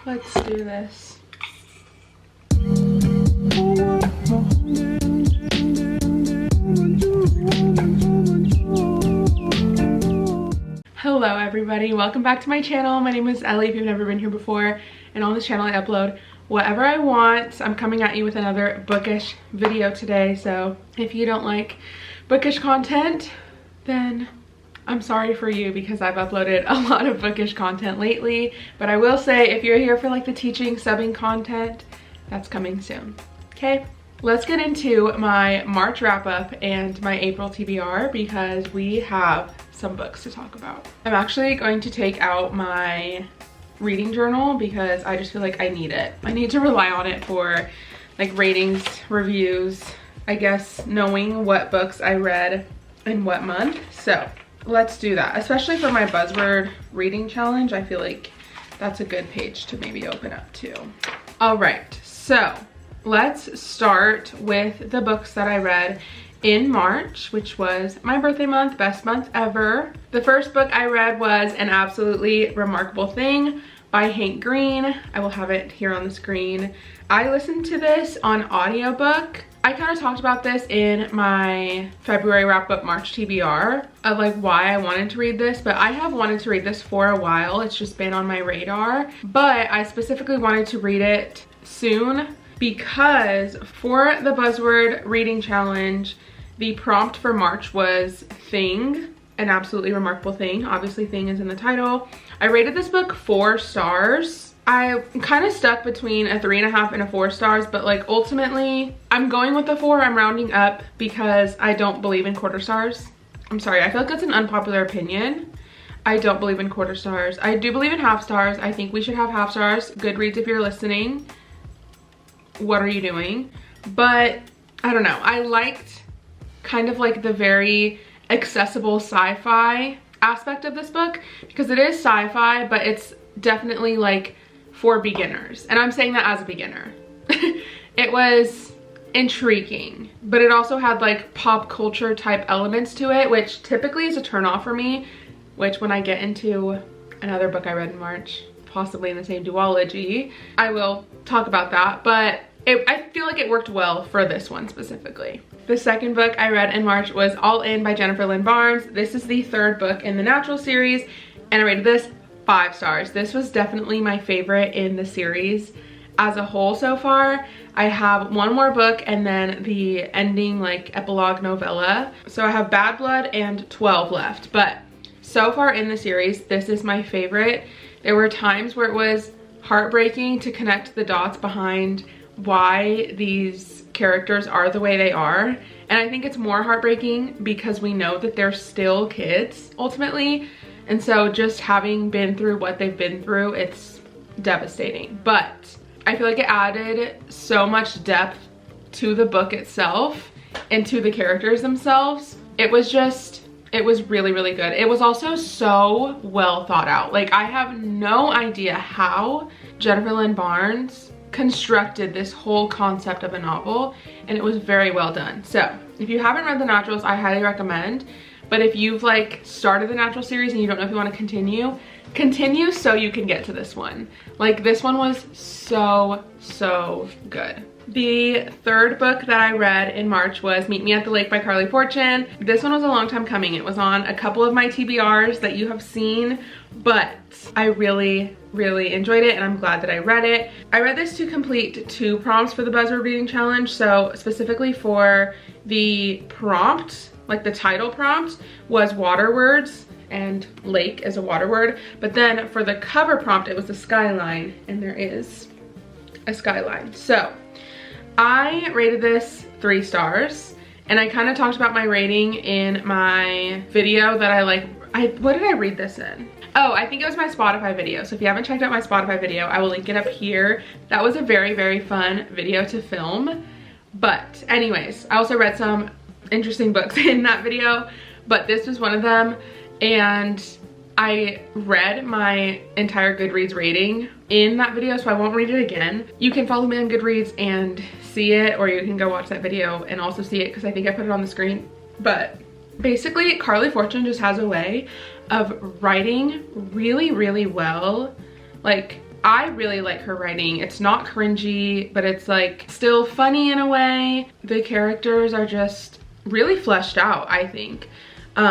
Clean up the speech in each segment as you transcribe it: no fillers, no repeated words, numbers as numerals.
Let's do this. Hello everybody, welcome back to my channel. My name is Ellie if you've never been here before, and on this channel I upload whatever I want. I'm coming at you with another bookish video today, so if you don't like bookish content, then I'm sorry for you because I've uploaded a lot of bookish content lately. But I will say, if you're here for like the teaching, subbing content, that's coming soon, okay? Let's get into my March wrap up and my April TBR because we have some books to talk about. I'm actually going to take out my reading journal because I just feel like I need it. I need to rely on it for like ratings, reviews, I guess knowing what books I read in what month. So let's do that, especially for my buzzword reading challenge. I feel like that's a good page to maybe open up to. All right, so let's start with the books that I read in March, which was my birthday month, best month ever. The first book I read was An Absolutely Remarkable Thing by Hank Green. I will have it here on the screen. I listened to this on audiobook. I kind of talked about this in my February wrap up March TBR of like why I wanted to read this, but I have wanted to read this for a while. It's just been on my radar, but I specifically wanted to read it soon because for the buzzword reading challenge, the prompt for March was Thing, An Absolutely Remarkable Thing. Obviously Thing is in the title. I rated this book 4 stars. I'm kind of stuck between a 3.5 and a 4 stars, but like ultimately I'm going with the 4. I'm rounding up because I don't believe in quarter stars. I'm sorry, I feel like that's an unpopular opinion. I don't believe in quarter stars. I do believe in half stars. I think we should have half stars. Goodreads, if you're listening, what are you doing? But I don't know, I liked kind of like the very accessible sci-fi aspect of this book because it is sci-fi, but it's definitely like for beginners, and I'm saying that as a beginner. It was intriguing, but it also had like pop culture type elements to it, which typically is a turn off for me, which when I get into another book I read in March, possibly in the same duology, I will talk about that, but I feel like it worked well for this one specifically. The second book I read in March was All In by Jennifer Lynn Barnes. This is the 3rd book in the Natural series, and I rated this 5 stars. This was definitely my favorite in the series as a whole so far. I have one more book and then the ending like epilogue novella. So I have Bad Blood and 12 left, but so far in the series, this is my favorite. There were times where it was heartbreaking to connect the dots behind why these characters are the way they are. And I think it's more heartbreaking because we know that they're still kids ultimately. And so just having been through what they've been through, it's devastating. But I feel like it added so much depth to the book itself and to the characters themselves. It was really, really good. It was also so well thought out. Like, I have no idea how Jennifer Lynn Barnes constructed this whole concept of a novel, and it was very well done. So if you haven't read The Naturals, I highly recommend. But if you've like started the Natural series and you don't know if you want to continue so you can get to this one. Like, this one was so good. The 3rd book that I read in March was Meet Me at the Lake by Carly Fortune. This one was a long time coming. It was on a couple of my TBRs that you have seen, but I really enjoyed it and I'm glad that I read it. I read this to complete 2 prompts for the buzzword reading challenge. So specifically for the prompt, like the title prompt was water words, and lake is a water word. But then for the cover prompt, it was a skyline, and there is a skyline. So I rated this 3 stars, and I kind of talked about my rating in my video that what did I read this in? Oh, I think it was my Spotify video. So if you haven't checked out my Spotify video, I will link it up here. That was a very fun video to film. But anyways, I also read some interesting books in that video, but this was one of them. And I read my entire Goodreads rating in that video, so I won't read it again. You can follow me on Goodreads and see it, or you can go watch that video and also see it because I think I put it on the screen. But basically, Carly Fortune just has a way of writing really well, like I really like her writing. It's not cringy, but it's like still funny in a way. The characters are just really fleshed out, I think,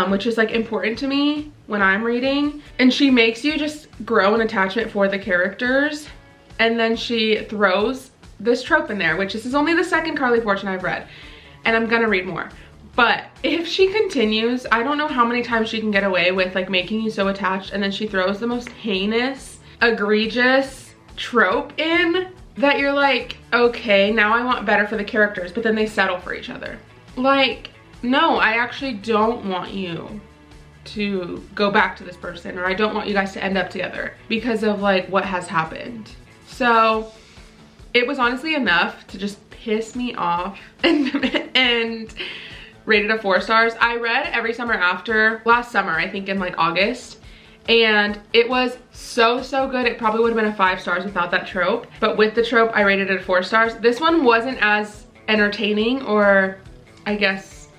which is like important to me when I'm reading. And she makes you just grow an attachment for the characters. And then she throws this trope in there, which this is only the second Carly Fortune I've read, and I'm gonna read more. But if she continues, I don't know how many times she can get away with like making you so attached, and then she throws the most heinous, egregious trope in that you're like, okay, now I want better for the characters, but then they settle for each other. Like, no, I actually don't want you to go back to this person, or I don't want you guys to end up together because of like what has happened. So it was honestly enough to just piss me off and rated a 4 stars. I read Every Summer After last summer, I think in like August, and it was so good. It probably would have been a 5 stars without that trope, but with the trope I rated it 4 stars. This one wasn't as entertaining, or I guess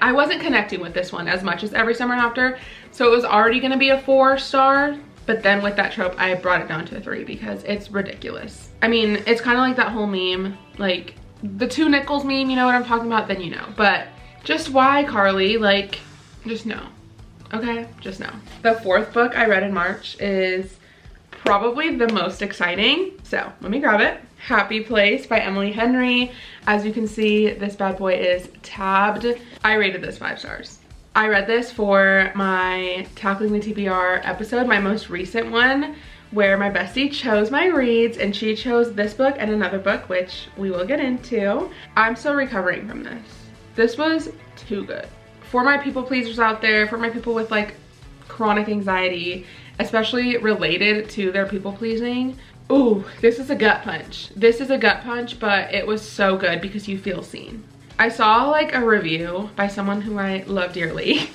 I wasn't connecting with this one as much as Every Summer After, so it was already gonna be a 4 star, but then with that trope I brought it down to a 3 because it's ridiculous. I mean, it's kind of like that whole meme, like the 2 nickels meme, you know what I'm talking about, then you know. But just why, Carly? Like, just no. Okay, just no. The 4th book I read in March is probably the most exciting, so let me grab it. Happy Place by Emily Henry. As you can see, this bad boy is tabbed. I rated this 5 stars. I read this for my Tackling the TBR episode, my most recent one, where my bestie chose my reads, and she chose this book and another book, which we will get into. I'm still recovering from this. This was too good. For my people pleasers out there, for my people with like chronic anxiety, especially related to their people pleasing, ooh, this is a gut punch. This is a gut punch, but it was so good because you feel seen. I saw like a review by someone who I love dearly,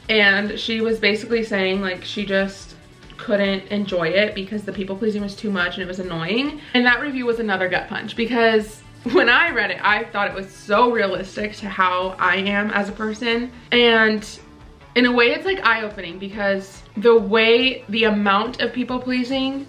and she was basically saying like she just couldn't enjoy it because the people pleasing was too much and it was annoying. And that review was another gut punch because when I read it, I thought it was so realistic to how I am as a person. And in a way it's like eye-opening because the amount of people pleasing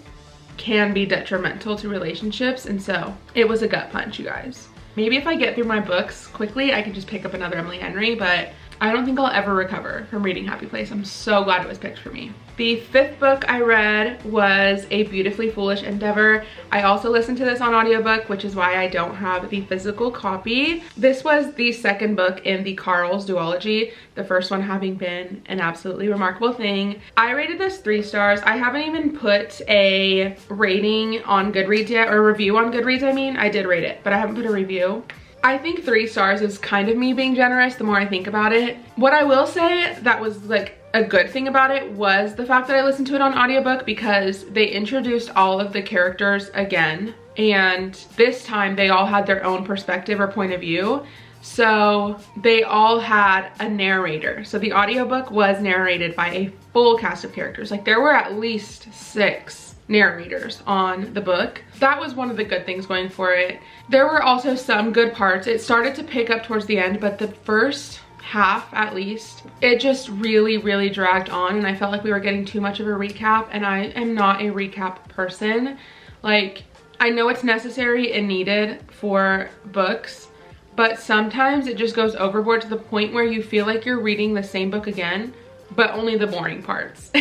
can be detrimental to relationships. And so it was a gut punch, you guys. Maybe if I get through my books quickly, I can just pick up another Emily Henry, but I don't think I'll ever recover from reading Happy Place. I'm so glad it was picked for me. The 5th book I read was A Beautifully Foolish Endeavor. I also listened to this on audiobook, which is why I don't have the physical copy. This was the 2nd book in the Carl's duology, the first one having been an absolutely remarkable thing. I rated this 3 stars. I haven't even put a rating on Goodreads yet, or a review on Goodreads, I mean. I did rate it, but I haven't put a review. I think 3 stars is kind of me being generous the more I think about it. What I will say that was like a good thing about it was the fact that I listened to it on audiobook, because they introduced all of the characters again, and this time they all had their own perspective or point of view. So they all had a narrator. So the audiobook was narrated by a full cast of characters. Like there were at least 6 narrators on the book. That was one of the good things going for it. There were also some good parts. It started to pick up towards the end, but the first half at least, it just really dragged on, and I felt like we were getting too much of a recap, and I am not a recap person. Like, I know it's necessary and needed for books, but sometimes it just goes overboard to the point where you feel like you're reading the same book again, but only the boring parts.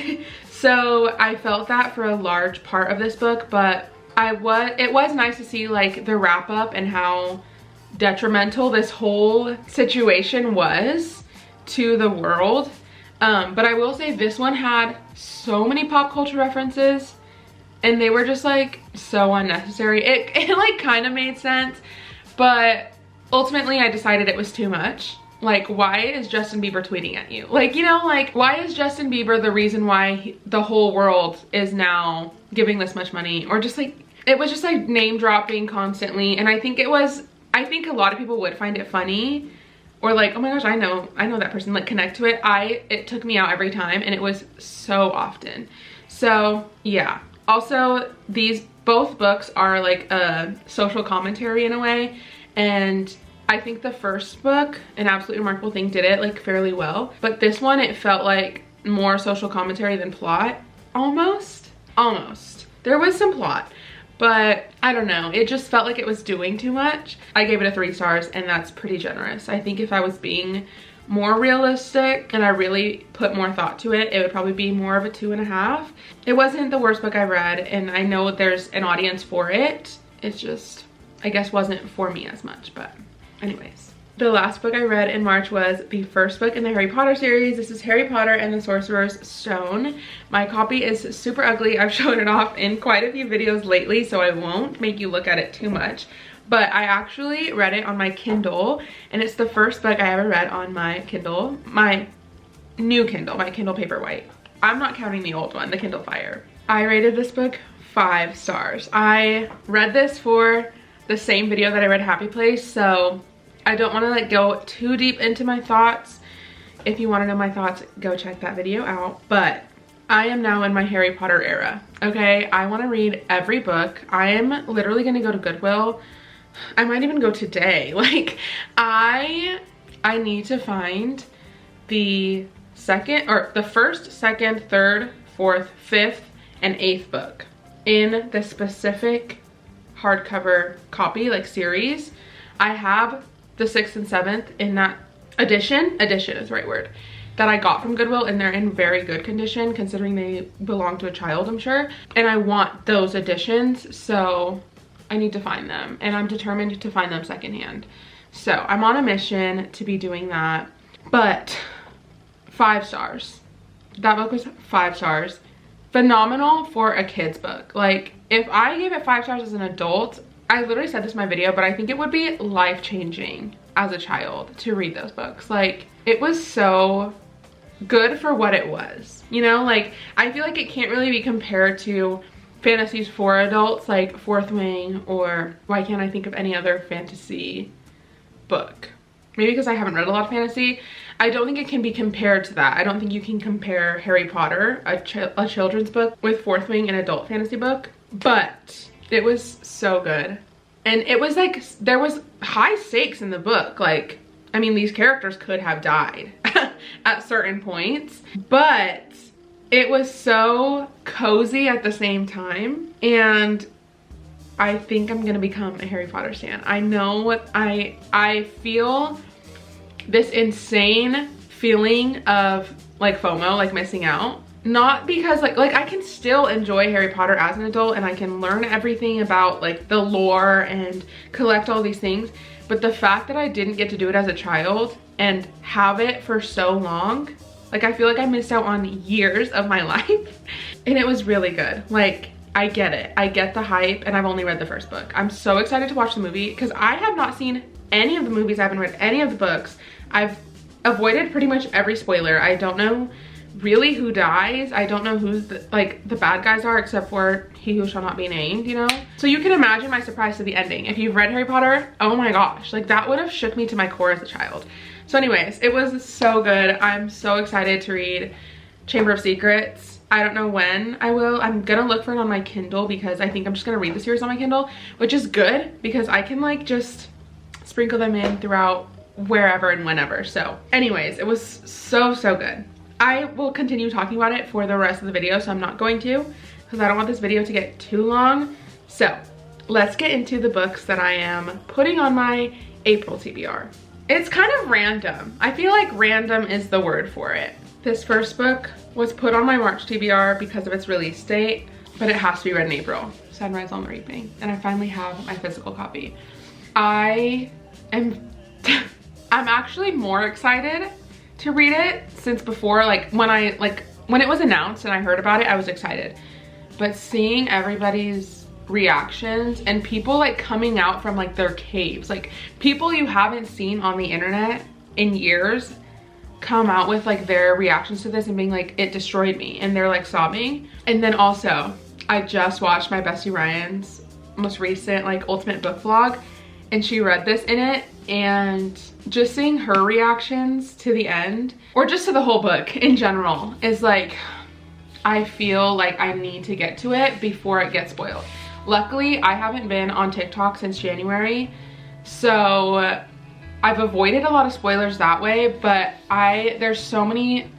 So I felt that for a large part of this book, but it was nice to see like the wrap up and how detrimental this whole situation was to the world. But I will say this one had so many pop culture references, and they were just like so unnecessary. It like kind of made sense, but ultimately I decided it was too much. Like, why is Justin Bieber tweeting at you? Like, you know, like, why is Justin Bieber the reason why the whole world is now giving this much money? Or just like, it was just like name dropping constantly. And I think a lot of people would find it funny, or like, oh my gosh, I know that person, like connect to it. It took me out every time, and it was so often. So yeah. Also, both books are like a social commentary in a way, and I think the first book, An Absolutely Remarkable Thing, did it like fairly well, but this one, it felt like more social commentary than plot, almost. There was some plot, but I don't know. It just felt like it was doing too much. I gave it a 3 stars, and that's pretty generous. I think if I was being more realistic and I really put more thought to it, it would probably be more of a 2.5. It wasn't the worst book I read, and I know there's an audience for it. It's just, I guess, wasn't for me as much, but anyways. The last book I read in March was the first book in the Harry Potter series. This is Harry Potter and the Sorcerer's Stone. My copy is super ugly. I've shown it off in quite a few videos lately, so I won't make you look at it too much. But I actually read it on my Kindle, and it's the first book I ever read on my Kindle. My new Kindle, my Kindle Paperwhite. I'm not counting the old one, the Kindle Fire. I rated this book 5 stars. I read this for the same video that I read Happy Place, so I don't want to like go too deep into my thoughts. If you want to know my thoughts, go check that video out. But I am now in my Harry Potter era, okay? I want to read every book. I am literally going to go to Goodwill. I might even go today. Like, I need to find the first, second, third, fourth, fifth, and 8th book in the specific hardcover copy, like series. I have the 6th and 7th in that edition is the right word, that I got from Goodwill, and they're in very good condition considering they belong to a child, I'm sure. And I want those editions, so I need to find them, and I'm determined to find them secondhand. So I'm on a mission to be doing that. But 5 stars. That book was 5 stars. Phenomenal for a kid's book. Like, if I gave it 5 stars as an adult, I literally said this in my video, but I think it would be life-changing as a child to read those books. Like, it was so good for what it was, you know? Like, I feel like it can't really be compared to fantasies for adults like Fourth Wing, or why can't I think of any other fantasy book? Maybe because I haven't read a lot of fantasy. I don't think it can be compared to that. I don't think you can compare Harry Potter, a children's book, with Fourth Wing, an adult fantasy book. But it was so good. And it was like, there was high stakes in the book. Like, I mean, these characters could have died at certain points, but it was so cozy at the same time. And I think I'm gonna become a Harry Potter stan. I know what I feel this insane feeling of like FOMO, like missing out. Not because like I can still enjoy Harry Potter as an adult, and I can learn everything about like the lore and collect all these things, but the fact that I didn't get to do it as a child and have it for so long, like I feel like I missed out on years of my life. And it was really good. Like, I get it. I get the hype, and I've only read the first book. I'm so excited to watch the movie because I have not seen any of the movies. I haven't read any of the books. I've avoided pretty much every spoiler. I don't know really who dies. I don't know who's the bad guys are, except for he who shall not be named, you know? So you can imagine my surprise to the ending. If you've read Harry Potter, oh my gosh, like that would have shook me to my core as a child. So anyways, it was so good. I'm so excited to read Chamber of Secrets. I don't know when I will. I'm gonna look for it on my Kindle because I think I'm just gonna read the series on my Kindle, which is good because I can like just sprinkle them in throughout wherever and whenever. So anyways, it was so good. I will continue talking about it for the rest of the video, so I'm not going to because I don't want this video to get too long. So let's get into the books that I am putting on my April TBR. It's kind of random. I feel like random is the word for it. This first book was put on my March TBR because of its release date, but it has to be read in April. Sunrise on the Reaping. And I finally have my physical copy. I'm actually more excited to read it since before, like when it was announced and I heard about it, I was excited. But seeing everybody's reactions and people like coming out from like their caves, like people you haven't seen on the internet in years come out with like their reactions to this and being like, it destroyed me, and they're like sobbing. And then also I just watched my bestie Ryan's most recent like ultimate book vlog, and she read this in it, and just seeing her reactions to the end, or just to the whole book in general, is like, I feel like I need to get to it before it gets spoiled. Luckily, I haven't been on TikTok since January, so I've avoided a lot of spoilers that way, but there's so many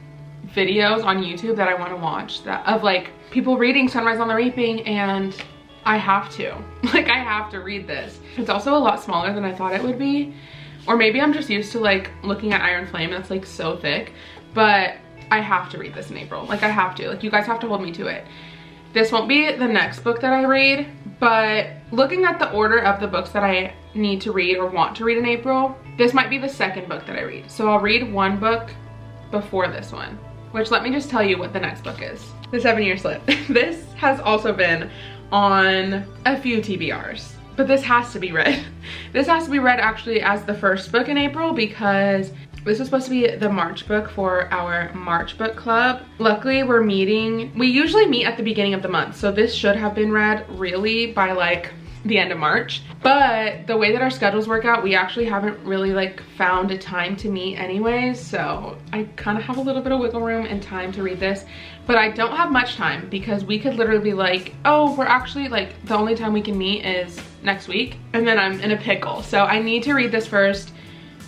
videos on YouTube that I want to watch, that of like people reading Sunrise on the Reaping, and I have to. Like, I have to read this. It's also a lot smaller than I thought it would be. Or maybe I'm just used to like looking at Iron Flame and it's like so thick, but I have to read this in April. Like, I have to. Like, you guys have to hold me to it. This won't be the next book that I read, but looking at the order of the books that I need to read or want to read in April, this might be the second book that I read. So I'll read one book before this one, which, let me just tell you what the next book is. The 7-Year Slip. This has also been on a few TBRs, but this has to be read. This has to be read actually as the first book in April, because this was supposed to be the March book for our March book club. Luckily, we usually meet at the beginning of the month, so this should have been read really by like the end of March. But the way that our schedules work out, we actually haven't really like found a time to meet anyways, so I kind of have a little bit of wiggle room and time to read this. But I don't have much time, because we could literally be like, oh, we're actually like, the only time we can meet is next week, and then I'm in a pickle. So I need to read this first.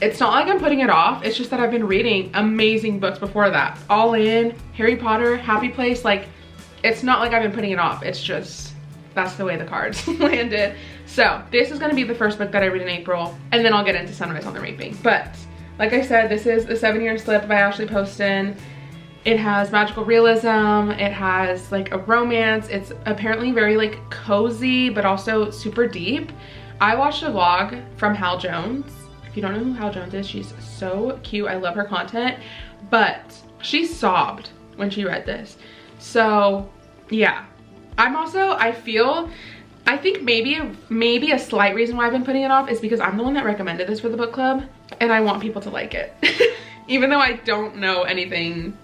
It's not like I'm putting it off, it's just that I've been reading amazing books before that. All In, Harry Potter, Happy Place, like, it's not like I've been putting it off, it's just, that's the way the cards landed. So this is gonna be the first book that I read in April, and then I'll get into Sunrise on the Reaping. But like I said, this is The 7-Year Slip by Ashley Poston. It has magical realism, it has like a romance, it's apparently very like cozy, but also super deep. I watched a vlog from Hal Jones. If you don't know who Hal Jones is, she's so cute. I love her content, but she sobbed when she read this. So yeah, I think maybe a slight reason why I've been putting it off is because I'm the one that recommended this for the book club, and I want people to like it. Even though I don't know anything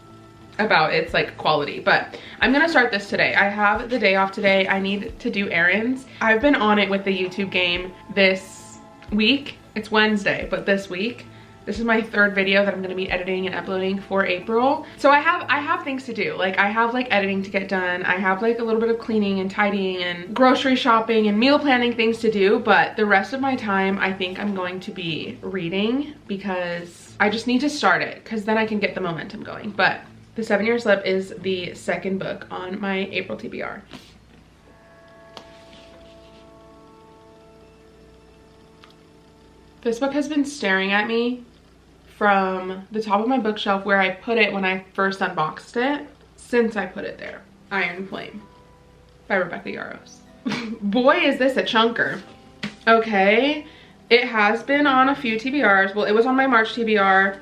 about its like quality, but I'm gonna start this today. I have the day off today. I need to do errands. I've been on it with the YouTube game this week. It's Wednesday, but this week, this is my third video that I'm gonna be editing and uploading for April. So I have things to do. Like, I have like editing to get done. I have like a little bit of cleaning and tidying and grocery shopping and meal planning things to do, but the rest of my time, I think I'm going to be reading, because I just need to start it, because then I can get the momentum going. But The 7-Year Slip is the second book on my April TBR. This book has been staring at me from the top of my bookshelf where I put it when I first unboxed it, since I put it there. Iron Flame by Rebecca Yarros. Boy, is this a chunker. Okay, it has been on a few TBRs. Well, it was on my March TBR.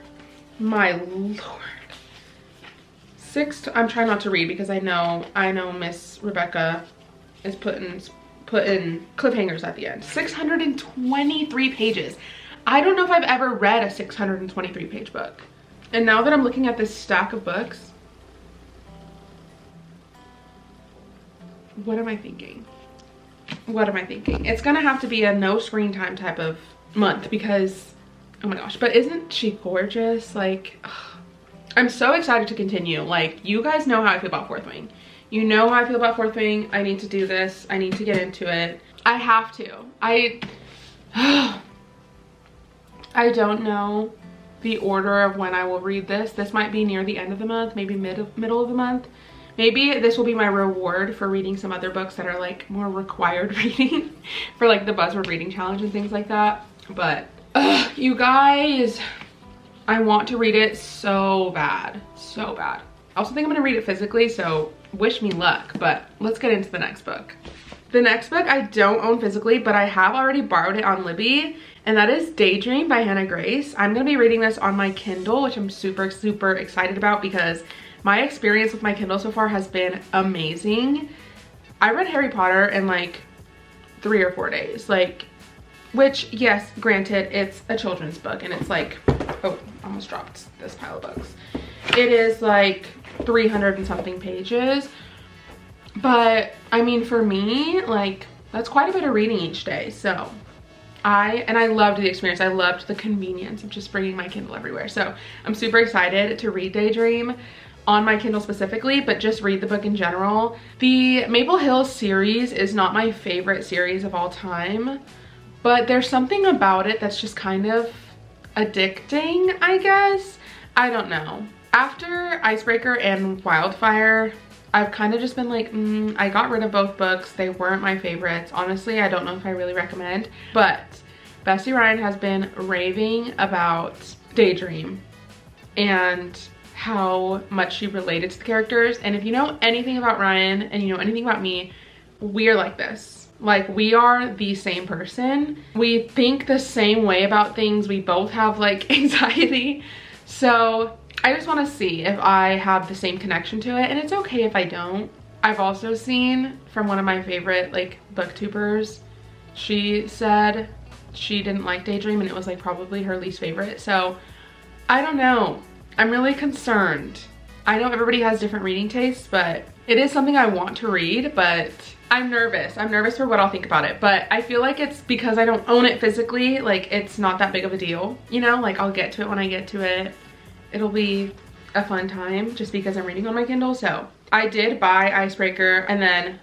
My lord. I'm trying not to read, because I know Miss Rebecca is putting cliffhangers at the end. 623 pages. I don't know if I've ever read a 623 page book. And now that I'm looking at this stack of books, what am I thinking? What am I thinking? It's gonna have to be a no screen time type of month, because, oh my gosh, but isn't she gorgeous? Like, ugh. I'm so excited to continue. Like, you guys know how I feel about Fourth Wing. You know how I feel about Fourth Wing. I need to do this. I need to get into it. I have to. I don't know the order of when I will read this. This might be near the end of the month, maybe middle of the month. Maybe this will be my reward for reading some other books that are like more required reading for like the Buzzword Reading Challenge and things like that. But you guys, I want to read it so bad, so bad. I also think I'm gonna read it physically, so wish me luck, but let's get into the next book. The next book I don't own physically, but I have already borrowed it on Libby, and that is Daydream by Hannah Grace. I'm gonna be reading this on my Kindle, which I'm super, super excited about, because my experience with my Kindle so far has been amazing. I read Harry Potter in like 3 or 4 days, like, which, yes, granted, it's a children's book, and it's like, oh, almost dropped this pile of books. It is like 300 and something pages, but I mean, for me, like, that's quite a bit of reading each day. So I loved the experience. I loved the convenience of just bringing my Kindle everywhere. So I'm super excited to read Daydream on my Kindle specifically, but just read the book in general. The Maple Hills series is not my favorite series of all time, but there's something about it that's just kind of addicting, I guess. I don't know. After Icebreaker and Wildfire, I've kind of just been like, I got rid of both books. They weren't my favorites. Honestly, I don't know if I really recommend, but Bestie Ryan has been raving about Daydream and how much she related to the characters. And if you know anything about Ryan and you know anything about me, we are like this. Like, we are the same person. We think the same way about things. We both have like anxiety. So I just want to see if I have the same connection to it, and it's okay if I don't. I've also seen from one of my favorite like booktubers, she said she didn't like Daydream and it was like probably her least favorite. So I don't know. I'm really concerned. I know everybody has different reading tastes, but it is something I want to read, but I'm nervous. I'm nervous for what I'll think about it, but I feel like it's because I don't own it physically. Like, it's not that big of a deal, you know? Like, I'll get to it when I get to it. It'll be a fun time just because I'm reading on my Kindle. So I did buy Icebreaker, and then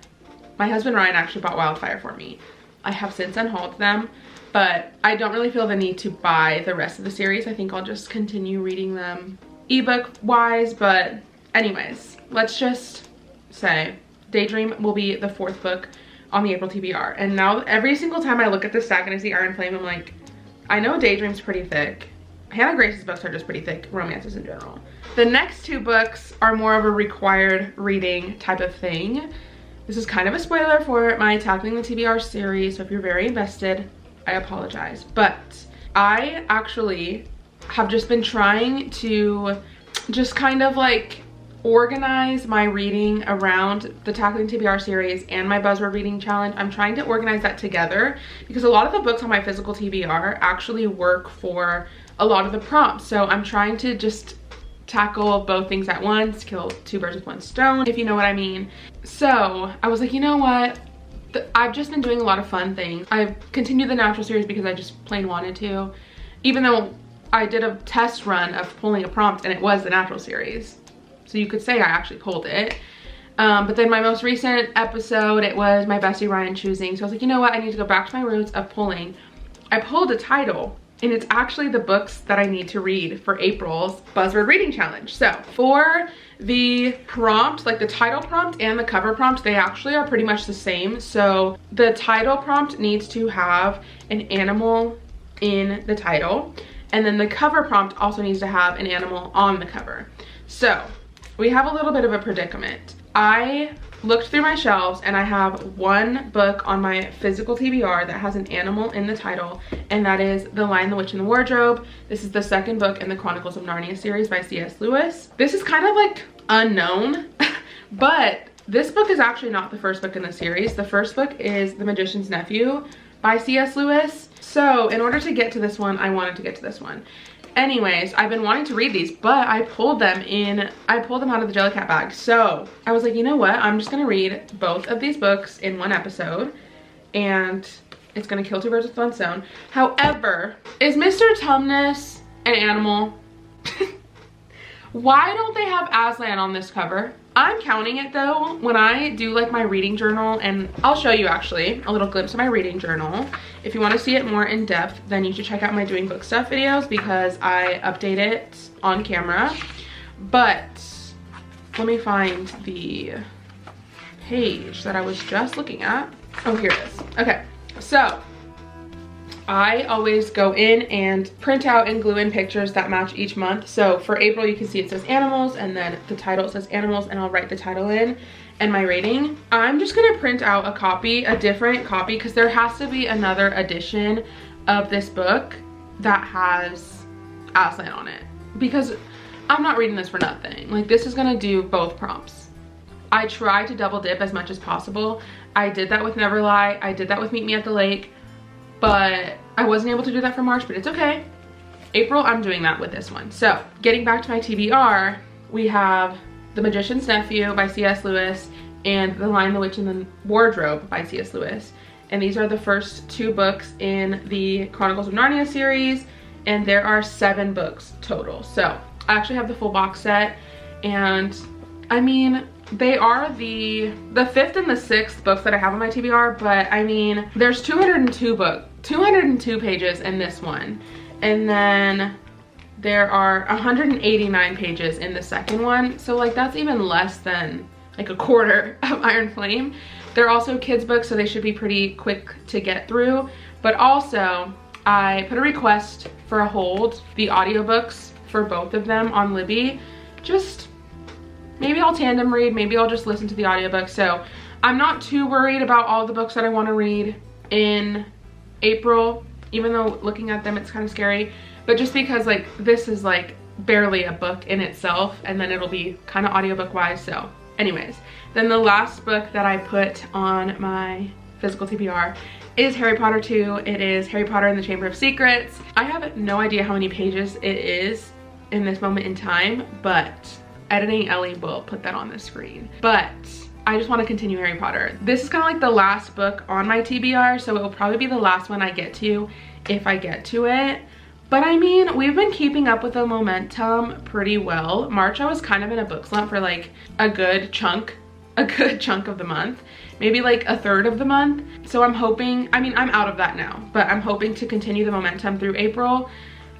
my husband Ryan actually bought Wildfire for me. I have since unhauled them, but I don't really feel the need to buy the rest of the series. I think I'll just continue reading them ebook wise. But anyways, let's just say Daydream will be the 4th book on the April TBR. And now every single time I look at this stack and I see Iron Flame, I'm like, I know Daydream's pretty thick. Hannah Grace's books are just pretty thick, romances in general. The next 2 books are more of a required reading type of thing. This is kind of a spoiler for my Tackling the TBR series, so if you're very invested, I apologize. But I actually have just been trying to just kind of like organize my reading around the Tackling TBR series and my Buzzword reading challenge. I'm trying to organize that together because a lot of the books on my physical TBR actually work for a lot of the prompts. So I'm trying to just tackle both things at once, kill 2 birds with 1 stone, if you know what I mean. So I was like, you know what? I've just been doing a lot of fun things. I've continued the natural series because I just plain wanted to, even though I did a test run of pulling a prompt and it was the natural series. So you could say I actually pulled it. But then my most recent episode, it was my bestie Ryan choosing. So I was like, you know what? I need to go back to my roots of pulling. I pulled a title, and it's actually the books that I need to read for April's Buzzword reading challenge. So for the prompt, like the title prompt and the cover prompt, they actually are pretty much the same. So the title prompt needs to have an animal in the title, and then the cover prompt also needs to have an animal on the cover. So we have a little bit of a predicament. I looked through my shelves and I have 1 book on my physical TBR that has an animal in the title, and that is The Lion, the Witch, and the Wardrobe. This is the 2nd book in the Chronicles of Narnia series by C.S. Lewis. This is kind of like unknown, but this book is actually not the 1st book in the series. The 1st book is The Magician's Nephew by C.S. Lewis. So in order to get to this one, I wanted to get to this one. Anyways, I've been wanting to read these, but I pulled them out of the Jellycat bag. So I was like, you know what? I'm just gonna read both of these books in 1 episode, and it's gonna kill 2 birds with 1 stone. However, is Mr. Tumnus an animal? Why don't they have Aslan on this cover? I'm counting it though when I do like my reading journal, and I'll show you actually a little glimpse of my reading journal. If you want to see it more in depth, then you should check out my Doing Book Stuff videos because I update it on camera. But let me find the page that I was just looking at. Oh, here it is. Okay, so I always go in and print out and glue in pictures that match each month. So for April, you can see it says animals, and then the title says animals, and I'll write the title in and my rating. I'm just gonna print out a copy, a different copy, because there has to be another edition of this book that has Aslan on it, because I'm not reading this for nothing. Like, this is gonna do both prompts. I try to double dip as much as possible. I did that with Never Lie. I did that with Meet Me at the Lake. But I wasn't able to do that for March, but it's okay. April, I'm doing that with this one. So getting back to my TBR, we have The Magician's Nephew by C.S. Lewis and The Lion, the Witch, and the Wardrobe by C.S. Lewis. And these are the first 2 books in the Chronicles of Narnia series, and there are 7 books total. So I actually have the full box set, and I mean, they are the 5th and the 6th books that I have on my TBR, but I mean, there's 202 pages in this one. And then there are 189 pages in the second one. So like that's even less than like a quarter of Iron Flame. They're also kids books, so they should be pretty quick to get through. But also, I put a request for a hold, the audiobooks for both of them on Libby. Just, maybe I'll tandem read, maybe I'll just listen to the audiobook. So I'm not too worried about all the books that I want to read in April, even though looking at them it's kind of scary. But just because like this is like barely a book in itself, and then it'll be kind of audiobook wise. So anyways, then the last book that I put on my physical TBR is Harry Potter 2. It is Harry Potter and the Chamber of Secrets. I have no idea how many pages it is in this moment in time, but editing Ellie will put that on the screen. But I just want to continue Harry Potter. This is kind of like the last book on my TBR, so it will probably be the last one I get to if I get to it. But I mean, we've been keeping up with the momentum pretty well. March, I was kind of in a book slump for like a good chunk of the month, maybe like a third of the month. So I'm hoping, I mean, I'm out of that now, but I'm hoping to continue the momentum through April.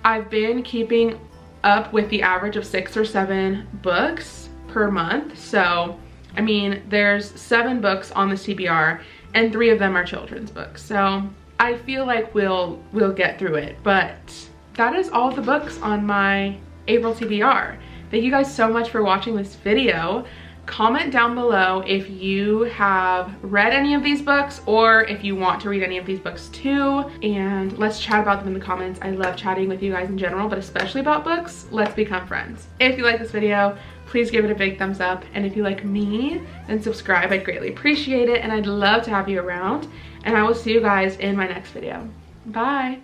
I've been keeping up with the average of 6 or 7 books per month. So, I mean, there's 7 books on the TBR and 3 of them are children's books. So I feel like we'll get through it, but that is all the books on my April TBR. Thank you guys so much for watching this video. Comment down below if you have read any of these books or if you want to read any of these books too, and let's chat about them in the comments. I love chatting with you guys in general, but especially about books. Let's become friends. If you like this video, please give it a big thumbs up, and if you like me, then subscribe. I'd greatly appreciate it, and I'd love to have you around, and I will see you guys in my next video. Bye.